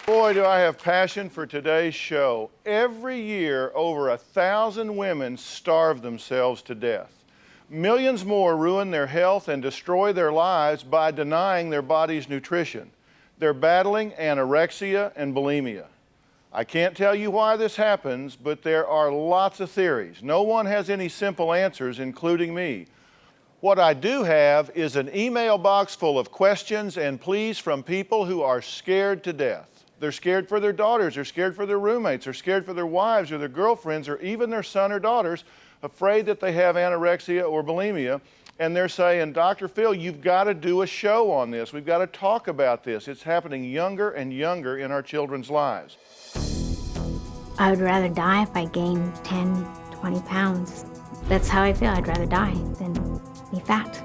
Boy, do I have passion for today's show. Every year, over 1,000 women starve themselves to death. Millions more ruin their health and destroy their lives by denying their body's nutrition. They're battling anorexia and bulimia. I can't tell you why this happens, but there are lots of theories. No one has any simple answers, including me. What I do have is an email box full of questions and pleas from people who are scared to death. They're scared for their daughters, they're scared for their roommates, they're scared for their wives or their girlfriends or even their son or daughters, afraid that they have anorexia or bulimia. And they're saying, Dr. Phil, you've got to do a show on this. We've got to talk about this. It's happening younger and younger in our children's lives. I would rather die if I gained 10, 20 pounds. That's how I feel. I'd rather die than be fat.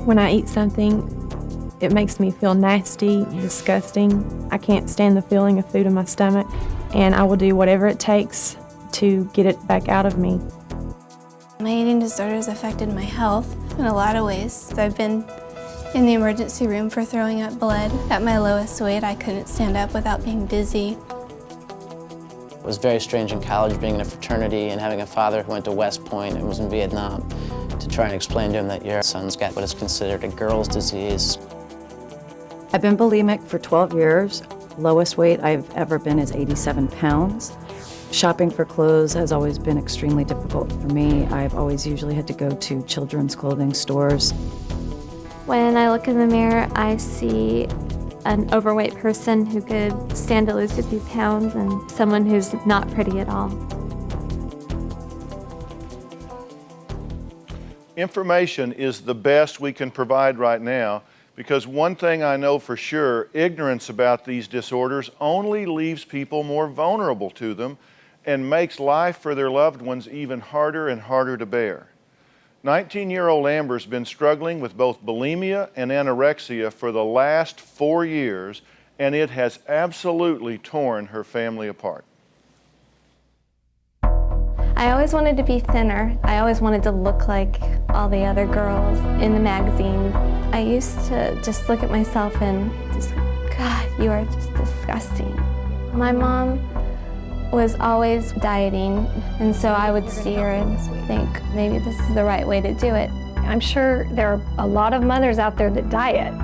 When I eat something, it makes me feel nasty, disgusting. I can't stand the feeling of food in my stomach, and I will do whatever it takes to get it back out of me. My eating disorder has affected my health in a lot of ways. I've been in the emergency room for throwing up blood. At my lowest weight, I couldn't stand up without being dizzy. It was very strange in college being in a fraternity and having a father who went to West Point and was in Vietnam to try and explain to him that your son's got what is considered a girl's disease. I've been bulimic for 12 years. Lowest weight I've ever been is 87 pounds. Shopping for clothes has always been extremely difficult for me. I've always usually had to go to children's clothing stores. When I look in the mirror, I see an overweight person who could stand to lose a few pounds and someone who's not pretty at all. Information is the best we can provide right now, because one thing I know for sure, ignorance about these disorders only leaves people more vulnerable to them and makes life for their loved ones even harder and harder to bear. 19-year-old Amber's been struggling with both bulimia and anorexia for the last 4 years, and it has absolutely torn her family apart. I always wanted to be thinner. I always wanted to look like all the other girls in the magazines. I used to just look at myself and just, God, you are just disgusting. My mom was always dieting, and so I would see her and think, maybe this is the right way to do it. I'm sure there are a lot of mothers out there that diet,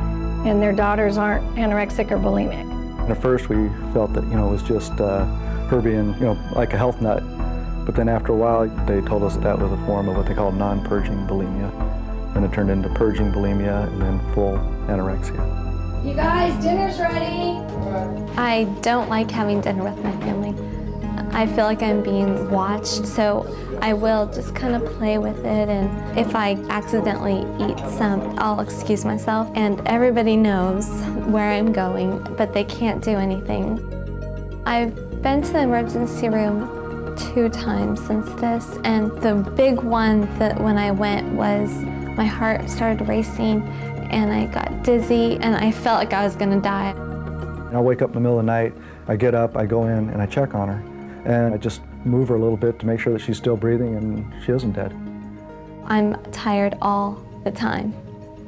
and their daughters aren't anorexic or bulimic. And at first we felt that, it was just her being, like a health nut. But then after a while, they told us that was a form of what they call non-purging bulimia. And it turned into purging bulimia and then full anorexia. You guys, dinner's ready. I don't like having dinner with my family. I feel like I'm being watched, so I will just kind of play with it, and if I accidentally eat some, I'll excuse myself, and everybody knows where I'm going, but they can't do anything. I've been to the emergency room 2 times since this, and the big one that when I went was my heart started racing, and I got dizzy, and I felt like I was gonna die. I wake up in the middle of the night, I get up, I go in, and I check on her. And I just move her a little bit to make sure that she's still breathing and she isn't dead. I'm tired all the time.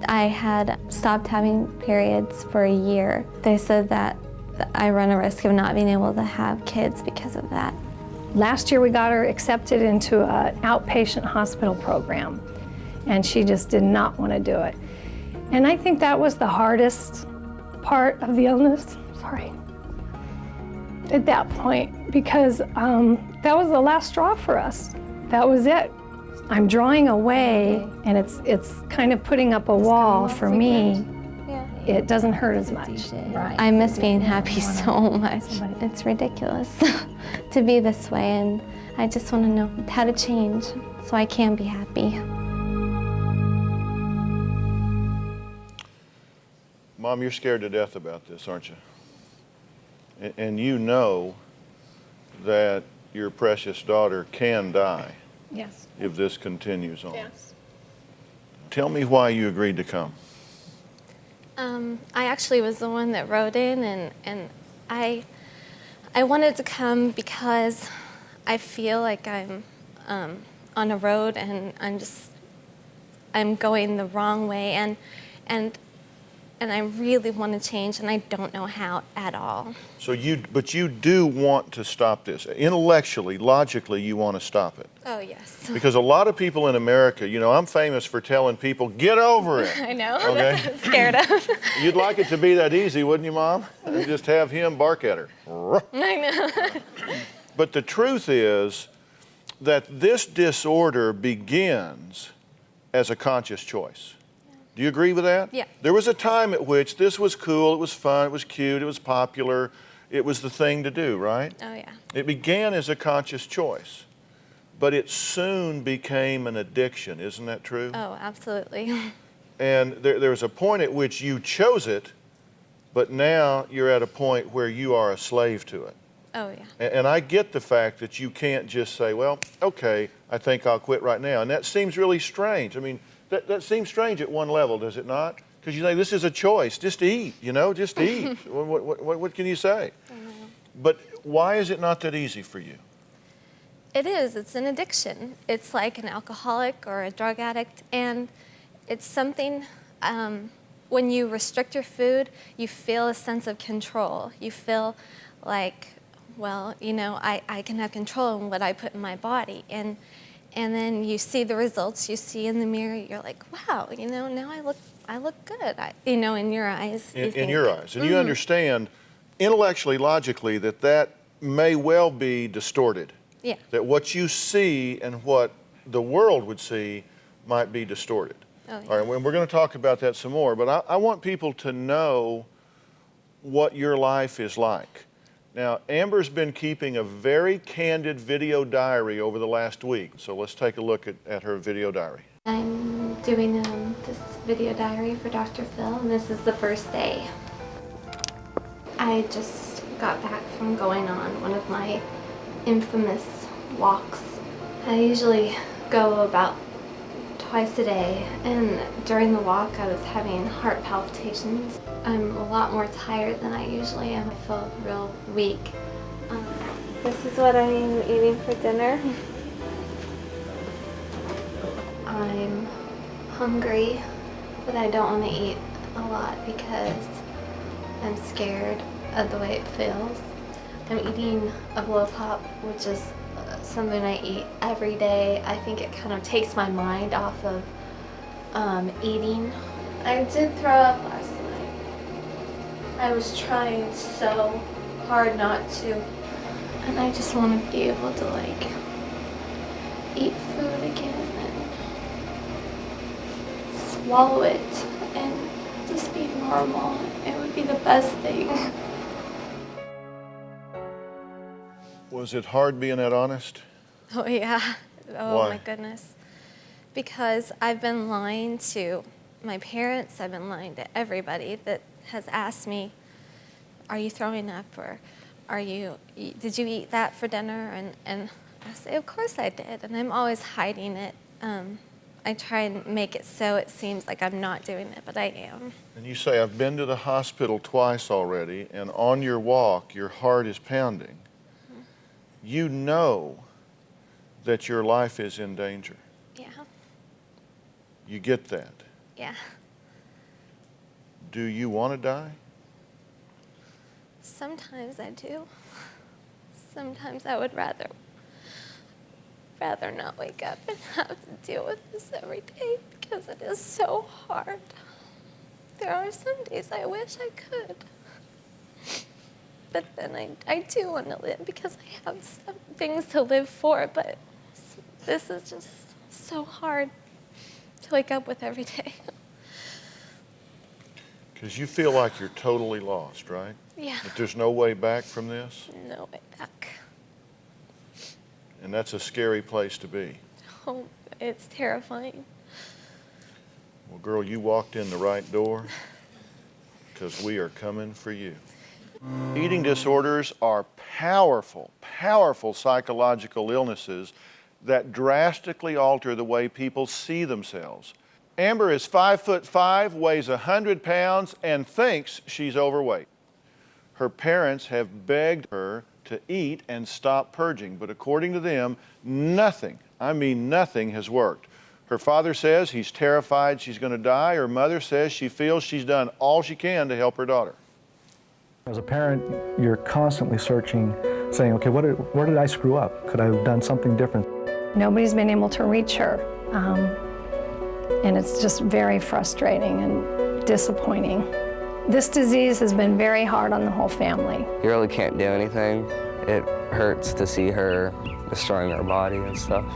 I had stopped having periods for a year. They said that I run a risk of not being able to have kids because of that. Last year we got her accepted into an outpatient hospital program, and she just did not want to do it. And I think that was the hardest part of the illness. Sorry. At that point, because that was the last straw for us. That was it. I'm drawing away, and it's kind of putting up a wall for me. It doesn't hurt as much. I miss being happy so much. It's ridiculous to be this way, and I just want to know how to change so I can be happy. Mom, you're scared to death about this, aren't you? And you know that your precious daughter can die. Yes. If this continues on. Yes. Tell me why you agreed to come. I actually was the one that wrote in, and I wanted to come because I feel like I'm on a road and I'm going the wrong way, and and I really want to change, and I don't know how at all. So but you do want to stop this. Intellectually, logically, you want to stop it. Oh, yes. Because a lot of people in America, you know, I'm famous for telling people, get over it. I know, Okay? that's what I'm scared of. You'd like it to be that easy, wouldn't you, Mom? And just have him bark at her. I know. But the truth is that this disorder begins as a conscious choice. Do you agree with that? Yeah. There was a time at which this was cool, it was fun, it was cute, it was popular, it was the thing to do, right? Oh, yeah. It began as a conscious choice, but it soon became an addiction. Isn't that true? Oh, absolutely. And there was a point at which you chose it, but now you're at a point where you are a slave to it. Oh, yeah. And I get the fact that you can't just say, well, okay, I think I'll quit right now. And that seems really strange. I mean, that seems strange at one level, does it not? Because you think this is a choice. Just eat, you know, just eat. What can you say? I know. But why is it not that easy for you? It is. It's an addiction. It's like an alcoholic or a drug addict. And it's something, when you restrict your food, you feel a sense of control. You feel like, well, you know, I can have control in what I put in my body. And then you see the results you see in the mirror. You're like, wow, you know, now I look good. You know, in your eyes. In your eyes. And you understand intellectually, logically, that may well be distorted. Yeah. That what you see and what the world would see might be distorted. Oh, yeah. All right, and we're going to talk about that some more, but I want people to know what your life is like. Now, Amber's been keeping a very candid video diary over the last week, so let's take a look at her video diary. I'm doing this video diary for DrPhil, and this is the first day. I just got back from going on one of my infamous walks. I usually go about twice a day, and during the walk I was having heart palpitations. I'm a lot more tired than I usually am. I feel real weak. This is what I'm eating for dinner. I'm hungry, but I don't want to eat a lot because I'm scared of the way it feels. I'm eating a blow pop, which is something I eat every day. I think it kind of takes my mind off of eating. I did throw up last night. I was trying so hard not to, and I just want to be able to like eat food again and swallow it and just be normal. It would be the best thing. Was it hard being that honest? Oh, yeah. Oh, Why? my goodness. Because I've been lying to my parents, I've been lying to everybody that has asked me, are you throwing up, or did you eat that for dinner? And I say, of course I did, and I'm always hiding it. I try and make it so it seems like I'm not doing it, but I am. And you say, I've been to the hospital twice already, and on your walk, your heart is pounding. You know that your life is in danger. Yeah. You get that. Yeah. Do you want to die? Sometimes I do. Sometimes I would rather not wake up and have to deal with this every day because it is so hard. There are some days I wish I could. But then I do want to live because I have some things to live for, but this is just so hard to wake up with every day. Because you feel like you're totally lost, right? Yeah. That there's no way back from this? No way back. And that's a scary place to be. Oh, it's terrifying. Well, girl, you walked in the right door because we are coming for you. Eating disorders are powerful, powerful psychological illnesses that drastically alter the way people see themselves. Amber is 5'5", weighs 100 pounds, and thinks she's overweight. Her parents have begged her to eat and stop purging, but according to them, nothing, I mean nothing, has worked. Her father says he's terrified she's going to die. Her mother says she feels she's done all she can to help her daughter. As a parent, you're constantly searching, saying, okay, where did I screw up? Could I have done something different? Nobody's been able to reach her. And it's just very frustrating and disappointing. This disease has been very hard on the whole family. You really can't do anything. It hurts to see her destroying her body and stuff.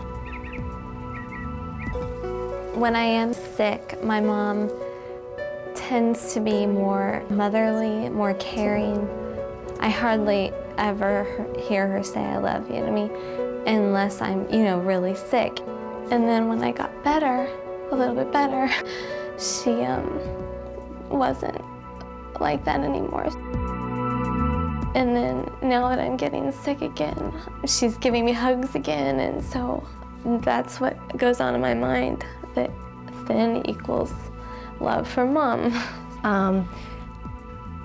When I am sick, my mom tends to be more motherly, more caring. I hardly ever hear her say I love you to me unless I'm, really sick. And then when I got better, a little bit better, she wasn't like that anymore. And then now that I'm getting sick again, she's giving me hugs again, and so that's what goes on in my mind, that thin equals love for Mom.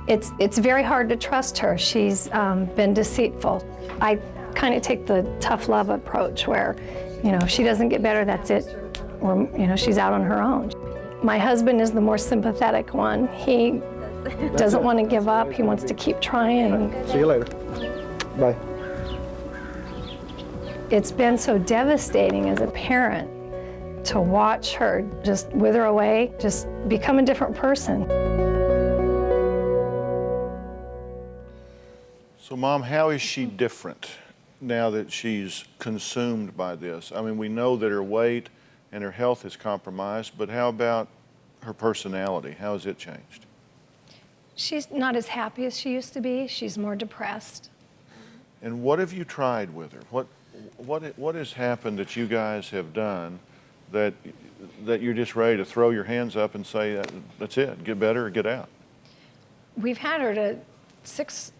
It's very hard to trust her. She's been deceitful. I kind of take the tough love approach where, if she doesn't get better, that's it. Or, she's out on her own. My husband is the more sympathetic one. He doesn't want to give up. He wants to keep trying. See you later. Bye. It's been so devastating as a parent to watch her just wither away, just become a different person. So, Mom, how is she different now that she's consumed by this? I mean, we know that her weight and her health is compromised, but how about her personality? How has it changed? She's not as happy as she used to be. She's more depressed. And what have you tried with her? What has happened that you guys have done that you're just ready to throw your hands up and say, that's it, get better or get out? We've had her to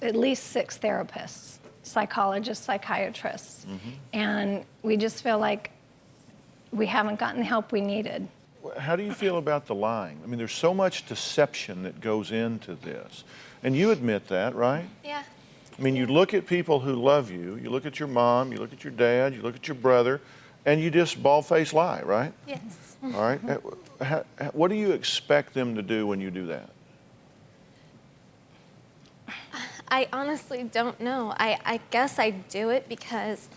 at least six therapists, psychologists, psychiatrists, and we just feel like we haven't gotten the help we needed. How do you feel about the lying? I mean, there's so much deception that goes into this. And you admit that, right? Yeah. I mean, you look at people who love you, you look at your mom, you look at your dad, you look at your brother, and you just bald-faced lie, right? Yes. All right. What do you expect them to do when you do that? I honestly don't know. I guess I do it because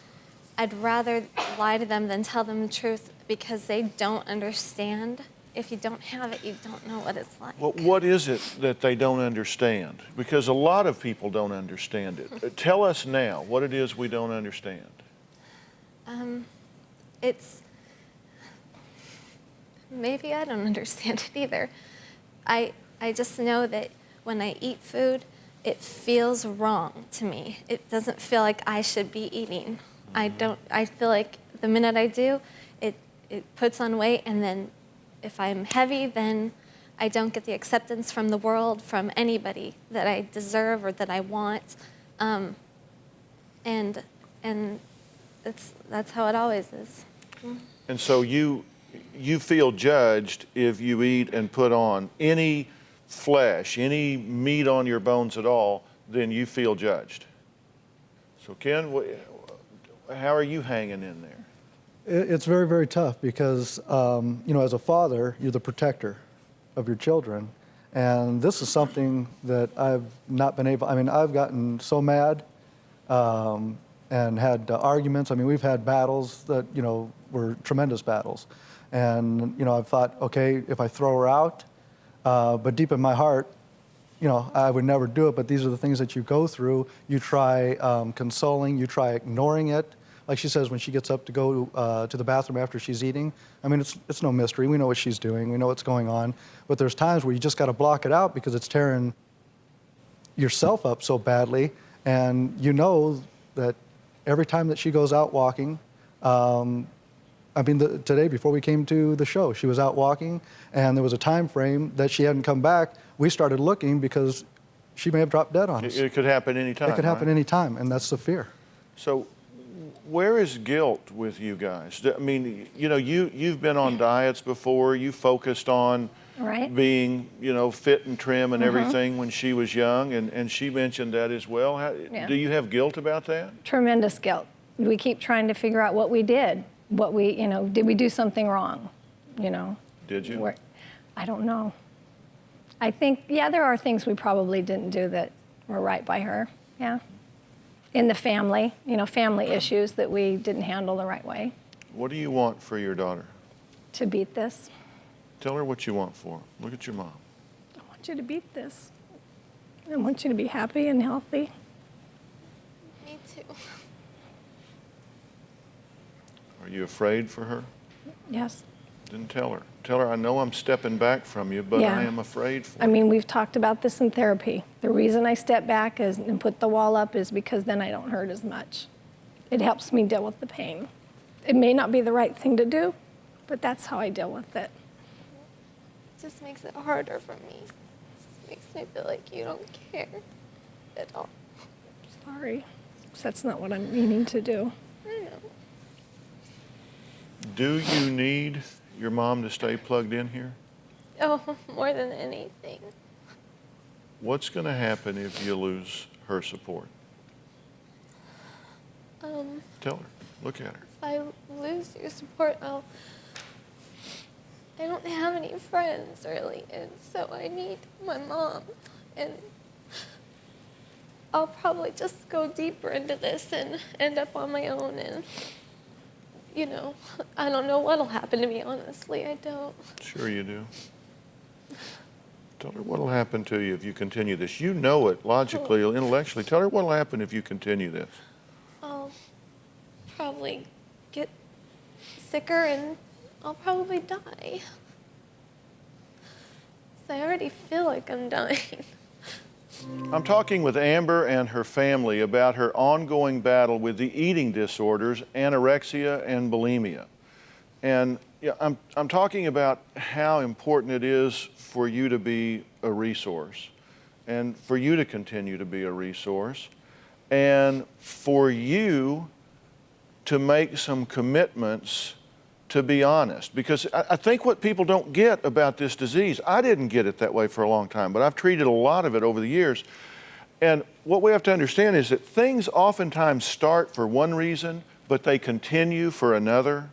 I'd rather lie to them than tell them the truth, because they don't understand. If you don't have it, you don't know what it's like. Well, what is it that they don't understand? Because a lot of people don't understand it. Tell us now what it is we don't understand. It's, maybe I don't understand it either. I just know that when I eat food, it feels wrong to me. It doesn't feel like I should be eating. I feel like the minute I do, it puts on weight, and then if I'm heavy, then I don't get the acceptance from the world, from anybody that I deserve or that I want. And that's how it always is. And so you feel judged if you eat and put on any flesh, any meat on your bones at all, then you feel judged. So Ken, how are you hanging in there? It's very, very tough because, as a father, you're the protector of your children. And this is something that I've not been able, I've gotten so mad and had arguments. We've had battles that, were tremendous battles. And, I've thought, okay, if I throw her out, but deep in my heart, I would never do it, but these are the things that you go through. You try consoling, you try ignoring it. Like she says, when she gets up to go to the bathroom after she's eating, it's no mystery. We know what she's doing. We know what's going on. But there's times where you just got to block it out because it's tearing yourself up so badly. And you know that every time that she goes out walking, today before we came to the show, she was out walking, and there was a time frame that she hadn't come back. We started looking because she may have dropped dead on us. It could happen any time. It could happen any time, and that's the fear. So where is guilt with you guys? You've been on diets before. You focused on being, fit and trim and everything when she was young, and she mentioned that as well. Do you have guilt about that? Tremendous guilt. We keep trying to figure out what we did. Did we do something wrong? you know. Did you? I don't know. I think, yeah, there are things we probably didn't do that were right by her, yeah. In the family, you know, family issues that we didn't handle the right way. What do you want for your daughter? To beat this. Tell her what you want for her. Look at your mom. I want you to beat this. I want you to be happy and healthy. Me too. Are you afraid for her? Yes. Then tell her. Tell her, I know I'm stepping back from you, but Yeah. I am afraid for I mean, we've talked about this in therapy. The reason I step back and put the wall up is because then I don't hurt as much. It helps me deal with the pain. It may not be the right thing to do, but that's how I deal with it. It just makes it harder for me. It makes me feel like you don't care at all. Sorry. That's not what I'm meaning to do. I know. Do you need your mom to stay plugged in here? Oh, more than anything. What's going to happen if you lose her support? Tell her. Look at her. If I lose your support, I don't have any friends really, and so I need my mom. And I'll probably just go deeper into this and end up on my own, and you know, I don't know what'll happen to me, honestly. I don't. Sure you do. Tell her what'll happen to you if you continue this. You know it logically, intellectually. Tell her what'll happen if you continue this. I'll probably get sicker and I'll probably die. So I already feel like I'm dying. I'm talking with Amber and her family about her ongoing battle with the eating disorders, anorexia and bulimia. And yeah, I'm talking about how important it is for you to be a resource and for you to continue to be a resource and for you to make some commitments to be honest. Because I think what people don't get about this disease, I didn't get it that way for a long time, but I've treated a lot of it over the years. And what we have to understand is that things oftentimes start for one reason, but they continue for another.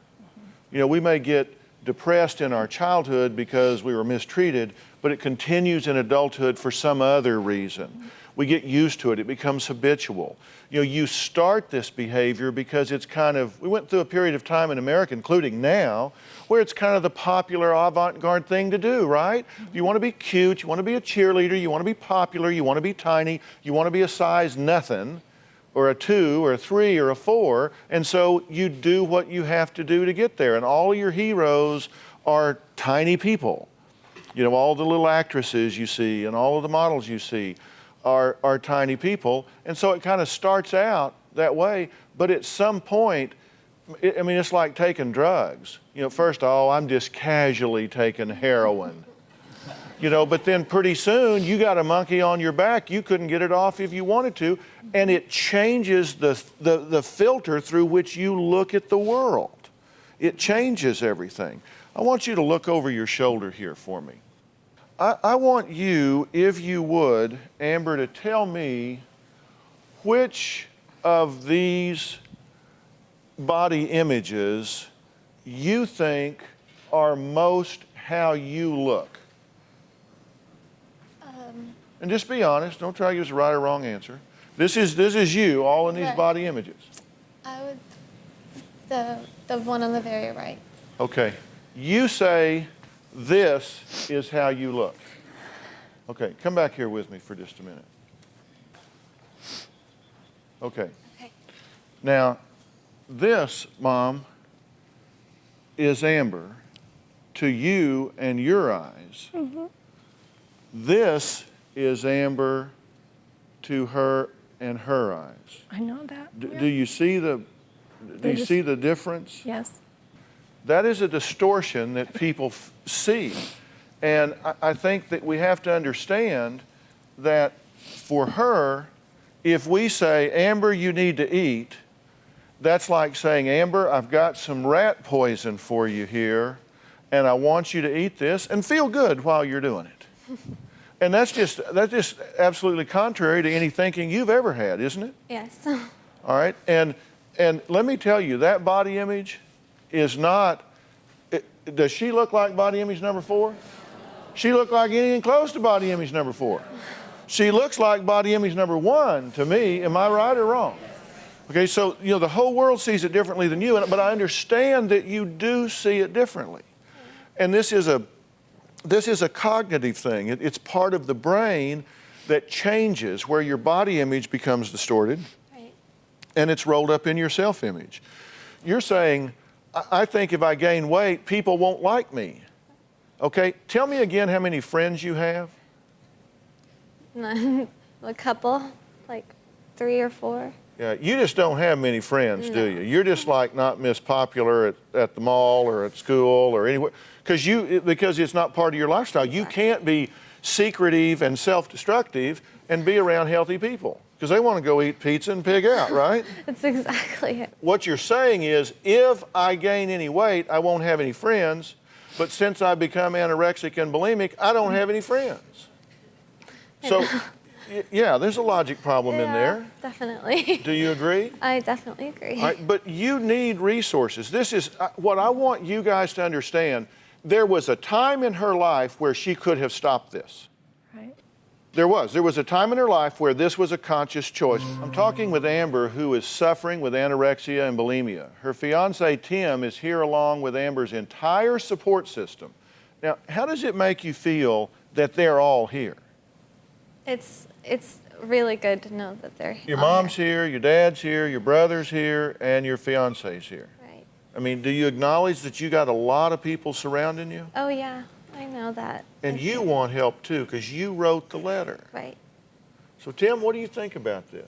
You know, we may get depressed in our childhood because we were mistreated, but it continues in adulthood for some other reason. We get used to it. It becomes habitual. You know, you start this behavior because it's kind of, we went through a period of time in America, including now, where it's kind of the popular avant-garde thing to do, right? You want to be cute, you want to be a cheerleader, you want to be popular, you want to be tiny, you want to be a size nothing, or a 2, or a 3, or a 4, and so you do what you have to do to get there. And all of your heroes are tiny people. You know, all the little actresses you see and all of the models you see are tiny people. And so it kind of starts out that way, but at some point, I mean, it's like taking drugs. You know, first, I'm just casually taking heroin. You know, but then pretty soon you got a monkey on your back. You couldn't get it off if you wanted to, and it changes the filter through which you look at the world. It changes everything. I want you to look over your shoulder here for me. I want you, if you would, Amber, to tell me which of these body images you think are most how you look. And just be honest. Don't try to give us a right or wrong answer. This is you, all in these Right. body images. I would, the one on the very right. Okay. You say this is how you look. Okay, come back here with me for just a minute. Okay. Okay. Now, this, Mom, is Amber to you and your eyes. Mm-hmm. This is Amber to her and her eyes. I know that. Do you see the see the difference? Yes. That is a distortion that people see. And I think that we have to understand that for her, if we say, Amber, you need to eat, that's like saying, Amber, I've got some rat poison for you here, and I want you to eat this and feel good while you're doing it. And that's just absolutely contrary to any thinking you've ever had, isn't it? Yes. All right, and let me tell you, that body image is not, Does she look like body image number 4? She looked like anything close to body image number 4. She looks like body image number 1 to me. Am I right or wrong? Okay, so the whole world sees it differently than you, but I understand that you do see it differently. And this is a cognitive thing. It's part of the brain that changes, where your body image becomes distorted, right, and it's rolled up in your self-image. You're saying, I think if I gain weight, people won't like me. Okay, tell me again how many friends you have. None. A couple, like 3 or 4. Yeah, you just don't have many friends, do you? You're just like not Miss Popular at the mall or at school or anywhere, because it's not part of your lifestyle. You can't be secretive and self-destructive and be around healthy people, because they want to go eat pizza and pig out, right? That's exactly it. What you're saying is, if I gain any weight, I won't have any friends, but since I become anorexic and bulimic, I don't have any friends. So, yeah, there's a logic problem in there. Definitely. Do you agree? I definitely agree. All right, but you need resources. This is what I want you guys to understand. There was a time in her life where she could have stopped this. Right. There was a time in her life where this was a conscious choice. I'm talking with Amber, who is suffering with anorexia and bulimia. Her fiance, Tim, is here along with Amber's entire support system. Now, how does it make you feel that they're all here? It's really good to know that they're Your mom's here, your dad's here, your brother's here, and your fiance's here. Right. I mean, do you acknowledge that you got a lot of people surrounding you? Oh, yeah, I know that. And you want help too, because you wrote the letter. Right. So Tim, what do you think about this?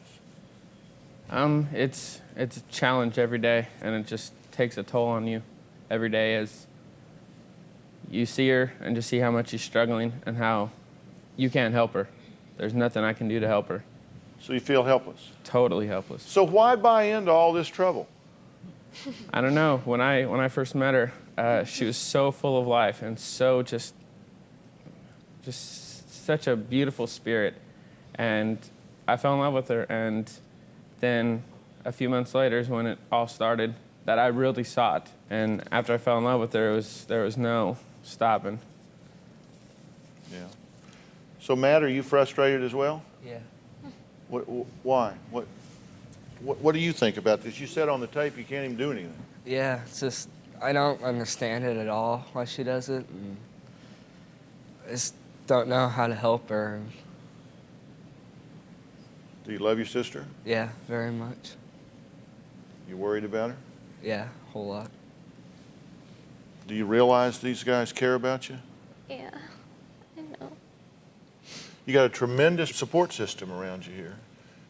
It's a challenge every day, and it just takes a toll on you every day as you see her and just see how much she's struggling and how you can't help her. There's nothing I can do to help her. So you feel helpless? Totally helpless. So why buy into all this trouble? I don't know. When I first met her, she was so full of life and so just such a beautiful spirit. And I fell in love with her. And then a few months later is when it all started, that I really saw it. And after I fell in love with her, there was no stopping. Yeah. So Matt, are you frustrated as well? Yeah. Why? What do you think about this? You said on the tape you can't even do anything. Yeah, it's just, I don't understand it at all, why she does it. And I just don't know how to help her. Do you love your sister? Yeah, very much. You worried about her? Yeah, a whole lot. Do you realize these guys care about you? Yeah, I know. You got a tremendous support system around you here.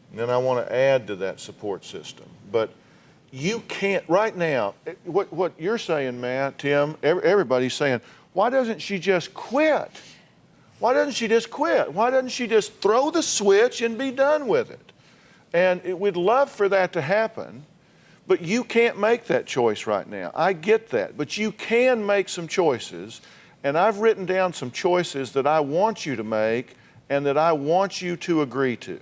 And then I want to add to that support system. But you can't, right now, what you're saying, Matt, Tim, everybody's saying, why doesn't she just quit? Why doesn't she just quit? Why doesn't she just throw the switch and be done with it? And we'd love for that to happen, but you can't make that choice right now. I get that, but you can make some choices, and I've written down some choices that I want you to make and that I want you to agree to,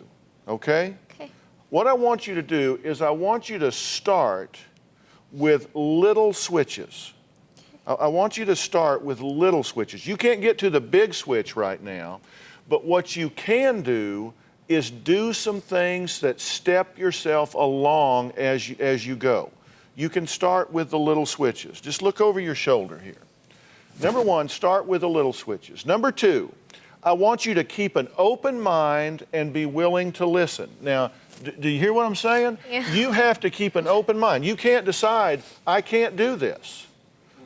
okay? Okay. What I want you to do is I want you to start with little switches. I want you to start with little switches. You can't get to the big switch right now, but what you can do is do some things that step yourself along as you go. You can start with the little switches. Just look over your shoulder here. Number one, start with the little switches. Number two, I want you to keep an open mind and be willing to listen. Now, do you hear what I'm saying? Yeah. You have to keep an open mind. You can't decide, I can't do this.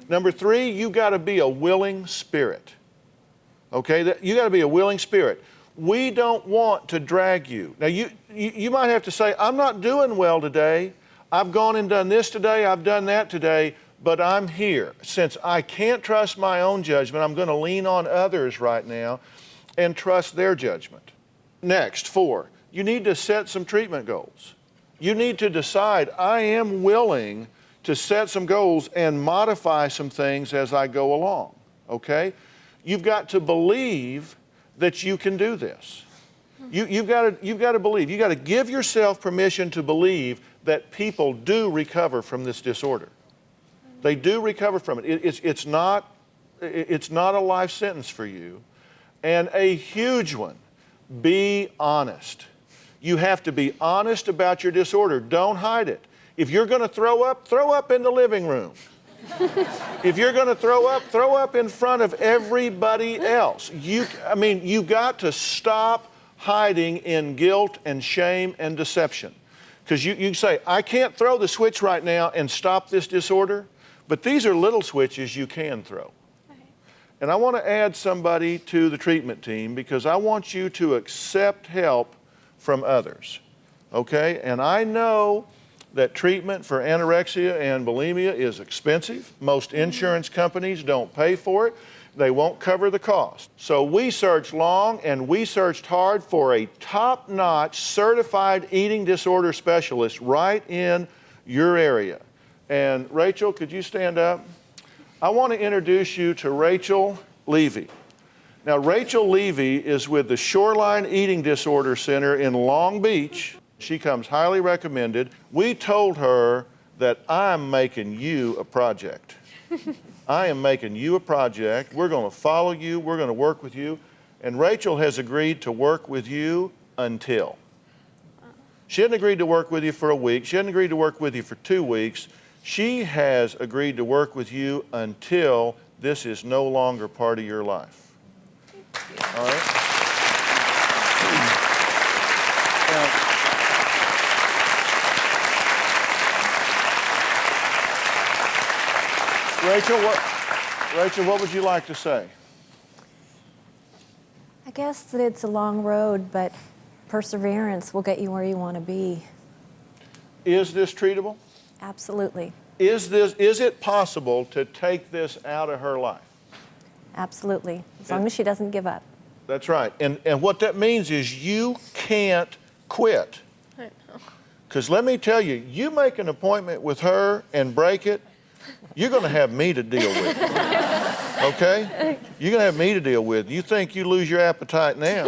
Number three, you got to be a willing spirit. Okay, you got to be a willing spirit. We don't want to drag you. Now, you might have to say, I'm not doing well today. I've gone and done this today. I've done that today, but I'm here. Since I can't trust my own judgment, I'm going to lean on others right now and trust their judgment. Next, 4, you need to set some treatment goals. You need to decide, I am willing to set some goals and modify some things as I go along, okay? You've got to believe that you can do this. You've got to believe. You've got to give yourself permission to believe that people do recover from this disorder. They do recover from it. It's not a life sentence for you. And a huge one, be honest. You have to be honest about your disorder. Don't hide it. If you're going to throw up in the living room. If you're going to throw up in front of everybody else. You got to stop hiding in guilt and shame and deception. Because you say, I can't throw the switch right now and stop this disorder, but these are little switches you can throw. And I want to add somebody to the treatment team because I want you to accept help from others, okay? And I know that treatment for anorexia and bulimia is expensive. Most insurance companies don't pay for it. They won't cover the cost. So we searched long and we searched hard for a top-notch certified eating disorder specialist right in your area. And Rachel, could you stand up? I want to introduce you to Rachel Levy. Now, Rachel Levy is with the Shoreline Eating Disorder Center in Long Beach. She comes highly recommended. We told her that I'm making you a project. I am making you a project. We're going to follow you. We're going to work with you. And Rachel has agreed to work with you until. She hadn't agreed to work with you for a week. She hadn't agreed to work with you for 2 weeks. She has agreed to work with you until this is no longer part of your life. All right? Rachel, what would you like to say? I guess that it's a long road, but perseverance will get you where you want to be. Is this treatable? Absolutely. Is it possible to take this out of her life? Absolutely, as long as she doesn't give up. That's right. And what that means is you can't quit. I know. Because let me tell you, you make an appointment with her and break it, you're going to have me to deal with. Okay? You're going to have me to deal with. You think you lose your appetite now.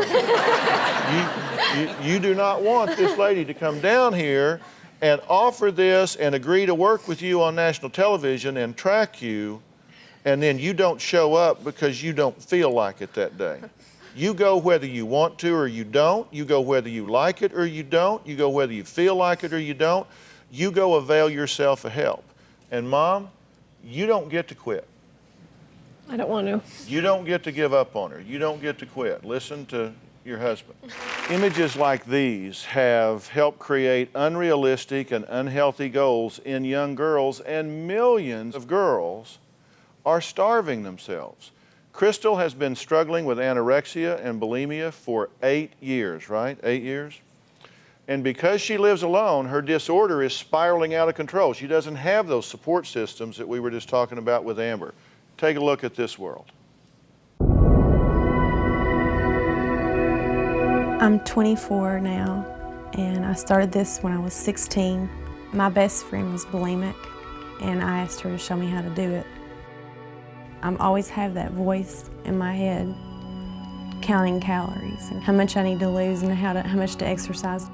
You do not want this lady to come down here and offer this and agree to work with you on national television and track you, and then you don't show up because you don't feel like it that day. You go whether you want to or you don't. You go whether you like it or you don't. You go whether you feel like it or you don't. You go avail yourself of help. And Mom, you don't get to quit. I don't want to. You don't get to give up on her. You don't get to quit. Listen to your husband. Images like these have helped create unrealistic and unhealthy goals in young girls, and millions of girls are starving themselves. Crystal has been struggling with anorexia and bulimia for 8 years, right? 8 years? And because she lives alone, her disorder is spiraling out of control. She doesn't have those support systems that we were just talking about with Amber. Take a look at this world. I'm 24 now, and I started this when I was 16. My best friend was bulimic, and I asked her to show me how to do it. I always have that voice in my head counting calories and how much I need to lose and how much to exercise.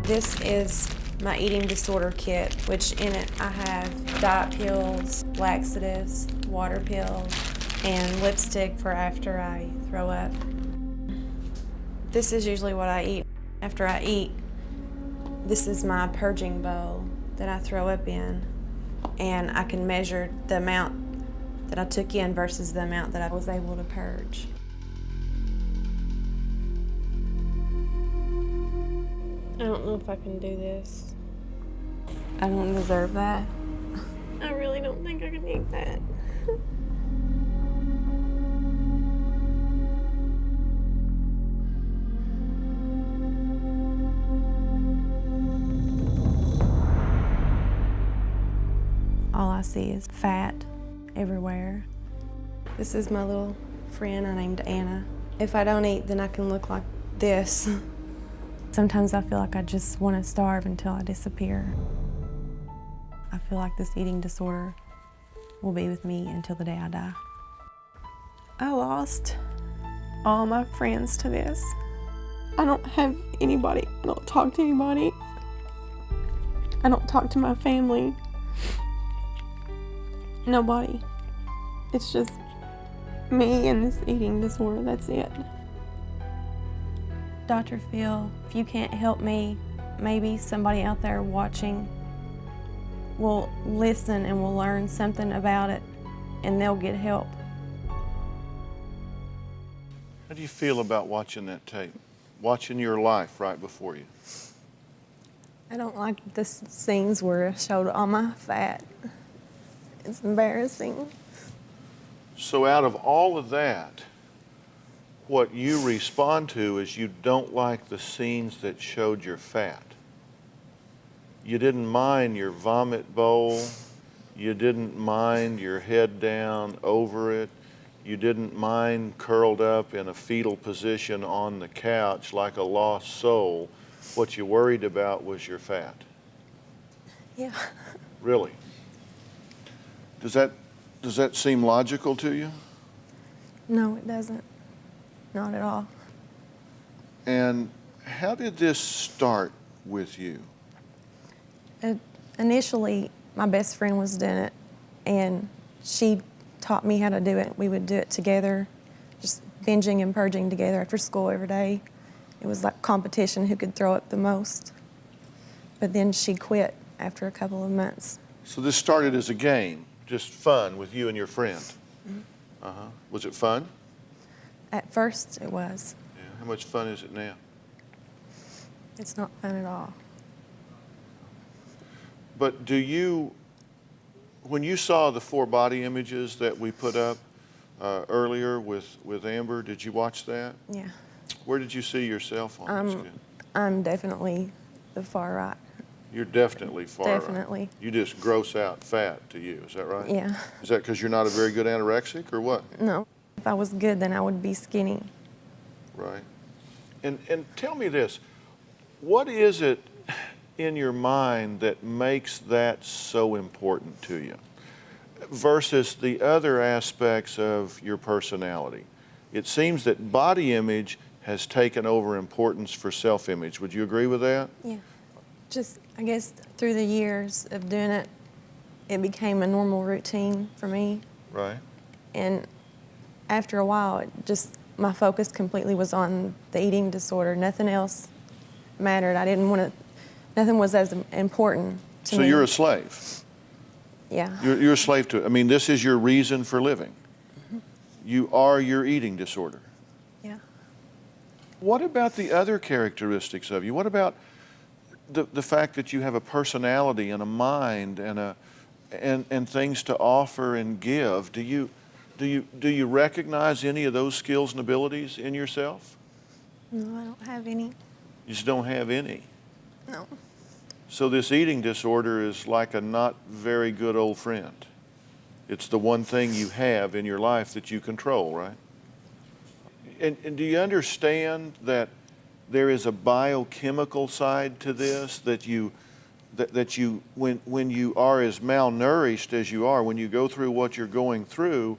This is my eating disorder kit, which in it I have diet pills, laxatives, water pills, and lipstick for after I throw up. This is usually what I eat. After I eat, this is my purging bowl that I throw up in, and I can measure the amount that I took in versus the amount that I was able to purge. I don't know if I can do this. I don't deserve that. I really don't think I can eat that. All I see is fat everywhere. This is my little friend I named Anna. If I don't eat, then I can look like this. Sometimes I feel like I just want to starve until I disappear. I feel like this eating disorder will be with me until the day I die. I lost all my friends to this. I don't have anybody. I don't talk to anybody. I don't talk to my family. Nobody. It's just me and this eating disorder, that's it. DrPhil, if you can't help me, maybe somebody out there watching will listen and will learn something about it, and they'll get help. How do you feel about watching that tape? Watching your life right before you? I don't like the scenes where I showed all my fat. It's embarrassing. So out of all of that, what you respond to is you don't like the scenes that showed your fat. You didn't mind your vomit bowl. You didn't mind your head down over it. You didn't mind curled up in a fetal position on the couch like a lost soul. What you worried about was your fat. Yeah. Really? Does that seem logical to you? No, it doesn't. Not at all. And how did this start with you? Initially, my best friend was doing it, and she taught me how to do it. We would do it together, just binging and purging together after school every day. It was like competition who could throw up the most. But then she quit after a couple of months. So this started as a game, just fun with you and your friend. Mm-hmm. Was it fun? At first, it was. Yeah. How much fun is it now? It's not fun at all. But when you saw the 4 body images that we put up earlier with Amber, did you watch that? Yeah. Where did you see yourself on the skin? I'm definitely the far right. You're definitely far right. Definitely. You just gross out fat to you, is that right? Yeah. Is that because you're not a very good anorexic or what? No. If I was good, then I would be skinny. Right. And tell me this, what is it in your mind that makes that so important to you versus the other aspects of your personality? It seems that body image has taken over importance for self-image. Would you agree with that? Yeah. Just, I guess, through the years of doing it, it became a normal routine for me. Right. And after a while, my focus completely was on the eating disorder. Nothing else mattered. Nothing was as important to me. So you're a slave? Yeah. You're a slave to it. I mean, this is your reason for living. Mm-hmm. You are your eating disorder. Yeah. What about the other characteristics of you? What about the fact that you have a personality and a mind and things to offer and give? Do you recognize any of those skills and abilities in yourself? No, I don't have any. You just don't have any. No. So this eating disorder is like a not very good old friend. It's the one thing you have in your life that you control, right? And do you understand that there is a biochemical side to this, that when you are as malnourished as you are, when you go through what you're going through,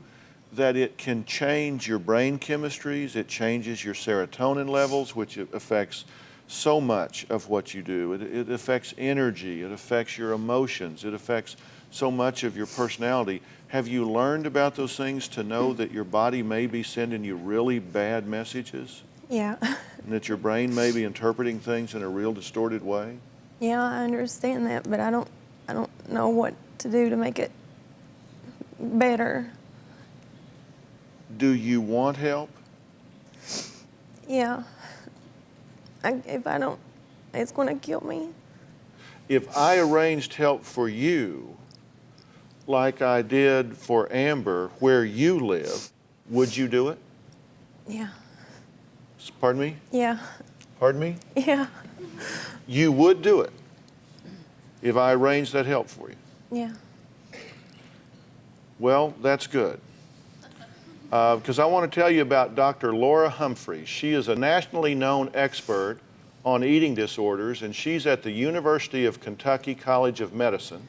that it can change your brain chemistries, it changes your serotonin levels, which affects so much of what you do. It affects energy, it affects your emotions, it affects so much of your personality. Have you learned about those things to know that your body may be sending you really bad messages? Yeah. And that your brain may be interpreting things in a real distorted way? Yeah, I understand that, but I don't know what to do to make it better. Do you want help? Yeah. If I don't, it's going to kill me. If I arranged help for you, like I did for Amber, where you live, would you do it? Yeah. Pardon me? Yeah. Pardon me? Yeah. You would do it if I arranged that help for you? Yeah. Well, that's good. Because I want to tell you about Dr. Laura Humphrey. She is a nationally known expert on eating disorders, and she's at the University of Kentucky College of Medicine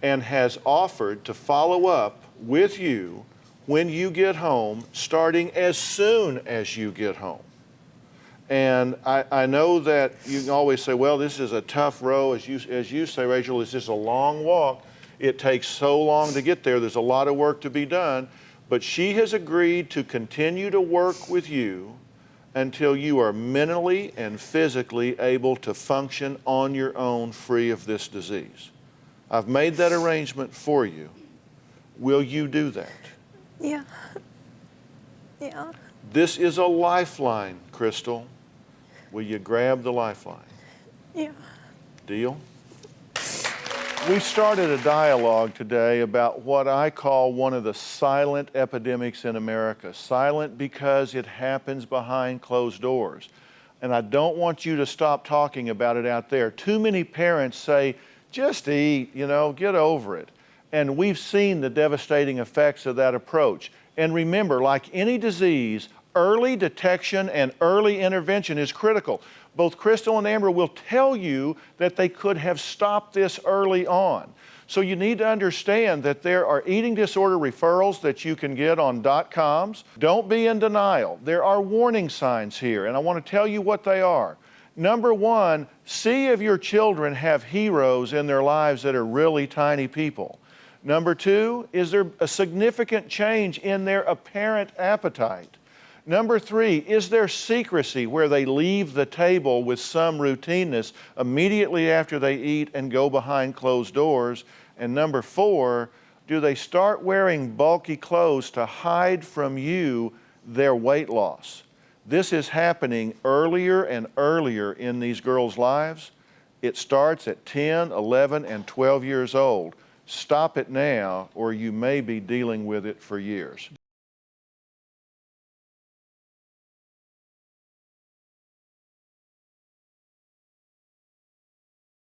and has offered to follow up with you when you get home, starting as soon as you get home. And I know that you can always say, well, this is a tough row. As you say, Rachel, it's just a long walk. It takes so long to get there. There's a lot of work to be done. But she has agreed to continue to work with you until you are mentally and physically able to function on your own, free of this disease. I've made that arrangement for you. Will you do that? Yeah. Yeah. This is a lifeline, Crystal. Will you grab the lifeline? Yeah. Deal? We started a dialogue today about what I call one of the silent epidemics in America. Silent because it happens behind closed doors. And I don't want you to stop talking about it out there. Too many parents say, just eat, get over it. And we've seen the devastating effects of that approach. And remember, like any disease, early detection and early intervention is critical. Both Crystal and Amber will tell you that they could have stopped this early on. So you need to understand that there are eating disorder referrals that you can get on .coms. Don't be in denial. There are warning signs here, and I want to tell you what they are. Number one, see if your children have heroes in their lives that are really tiny people. Number two, is there a significant change in their apparent appetite? Number three, is there secrecy where they leave the table with some routineness immediately after they eat and go behind closed doors? And number four, do they start wearing bulky clothes to hide from you their weight loss? This is happening earlier and earlier in these girls' lives. It starts at 10, 11, and 12 years old. Stop it now, or you may be dealing with it for years.